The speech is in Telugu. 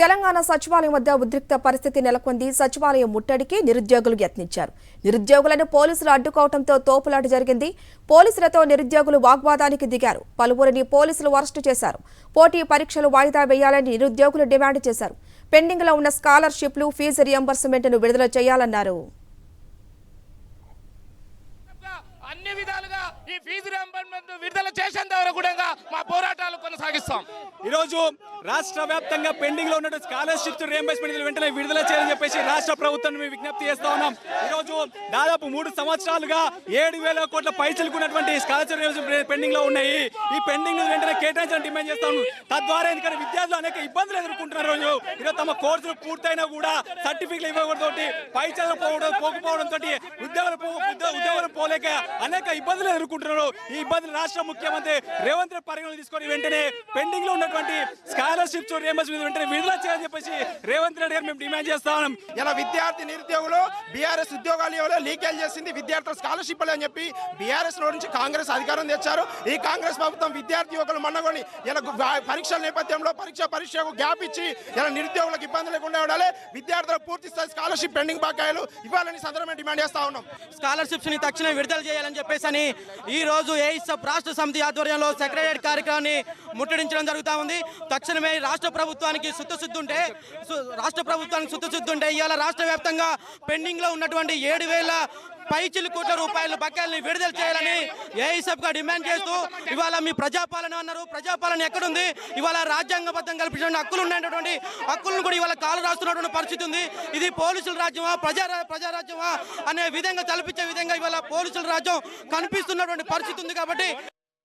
తెలంగాణ సచివాలయం వద్ద ఉద్రిక్త పరిస్థితి నెలకొంది. సచివాలయం ముట్టడికి నిరుద్యోగులు యత్నించారు. నిరుద్యోగులను పోలీసులు అడ్డుకోవడంతో తోపులాట జరిగింది. పోలీసులతో నిరుద్యోగులు వాగ్వాదానికి దిగారు. పలువురిని పోలీసులు అరెస్టు చేశారు. పోటీ పరీక్షలు వాయిదా వేయాలని నిరుద్యోగులు డిమాండ్ చేశారు. పెండింగ్ లో ఉన్న స్కాలర్షిప్లు, ఫీజు రియంబర్స్మెంట్ను విడుదల చేయాలన్నారు. అన్ని విధాలుగా ఈ ఫీజు రియంబర్స్మెంట్ విడుదల చేసేంత వరకు కూడా మా పోరాటాలు కొనసాగిస్తాం. ఈరోజు రాష్ట్ర వ్యాప్తంగా పెండింగ్ లో ఉన్న స్కాలర్షిప్స్ రియంబర్స్మెంట్ వెంటనే విడుదల చేయాలని చెప్పేసి రాష్ట్ర ప్రభుత్వాన్ని మేము విజ్ఞప్తి చేస్తా ఉన్నాం. ఈరోజు దాదాపు 3 సంవత్సరాలుగా 7,000 కోట్ల పైసలకు ఉన్నటువంటి స్కాలర్షిప్ పెండింగ్ లో ఉన్నాయి. ఈ పెండింగ్ వెంటనే కేటాయించాలని డిమాండ్ చేస్తాం. తద్వారా ఎందుకంటే విద్యార్థులు అనేక ఇబ్బందులు ఎదుర్కొంటున్నారు. ఈరోజు తమ కోర్సులు పూర్తయినా కూడా సర్టిఫికెట్లు ఇవ్వకపోవడంతో పైసలు పోకపోవడంతో ఉద్యోగాలు పోలేక అనేక ఇబ్బందులు ఎదుర్కొంటున్నారు. ఈ ఇబ్బందులు రాష్ట్ర ముఖ్యమంత్రి రేవంత్ రెడ్డి పరిగణలో తీసుకొని వెంటనే పెండింగ్ లో ఉన్నటువంటి స్కాలర్షిప్స్ రియంబర్స్మెంట్ వెంటనే విడుదల చేయాలని చెప్పేసి రేవంత్ రెడ్డి గారు మేము డిమాండ్ చేస్తా ఉన్నాం. ఇలా విద్యార్థి నిరుద్యోగులు బీఆర్ఎస్ ఉద్యోగాలు లీకేజ్ చేసింది, విద్యార్థుల స్కాలర్షిప్ అని చెప్పి బీఆర్ఎస్ లో నుంచి కాంగ్రెస్ అధికారం తెచ్చారు. ఈ కాంగ్రెస్ ప్రభుత్వం విద్యార్థి యువకులు మన్నగొని ఇలా పరీక్షల నేపథ్యంలో పరీక్షకు గ్యాప్ ఇచ్చి ఇలా నిరుద్యోగులకు ఇబ్బంది లేకుండా ఉండాలి. విద్యార్థులకు పూర్తి స్థాయి స్కాలర్షిప్ పెండింగ్ బకాయిలు ఇవ్వాలని సందర్భంగా డిమాండ్ చేస్తా ఉన్నాం. స్కాలర్షిప్స్ ని తక్షణం విడుదల చేయాలని చెప్పేసి ఈ రోజు ఏఐఎస్ఎఫ్ రాష్ట్ర సమితి ఆధ్వర్యంలో సెక్రటేరియట్ కార్యక్రమాన్ని ముట్టడించడం జరుగుతూ ఉంది. తక్షణమే రాష్ట్ర ప్రభుత్వానికి సుత్తశుద్ధి ఉంటే ఇవాళ రాష్ట్ర వ్యాప్తంగా పెండింగ్ లో ఉన్నటువంటి 7,000 పైచిలు కోట్ల రూపాయల బకాయిల్ని విడుదల చేయాలని ఏఐఎస్ఎఫ్ గా డిమాండ్ చేస్తూ ఇవాళ మీ ప్రజాపాలన అన్నారు. ప్రజాపాలన ఎక్కడుంది? ఇవాళ రాజ్యాంగబద్ధం కల్పించిన హక్కులు ఉన్నటువంటి హక్కులను కూడా ఇవాళ కాలు రాస్తున్నటువంటి పరిస్థితి ఉంది. ఇది పోలీసుల రాజ్యమా ప్రజారాజ్యమా అనే విధంగా తలపించే విధంగా ఇవాళ పోలీసుల రాజ్యం కనిపిస్తున్నటువంటి పరిస్థితి ఉంది. కాబట్టి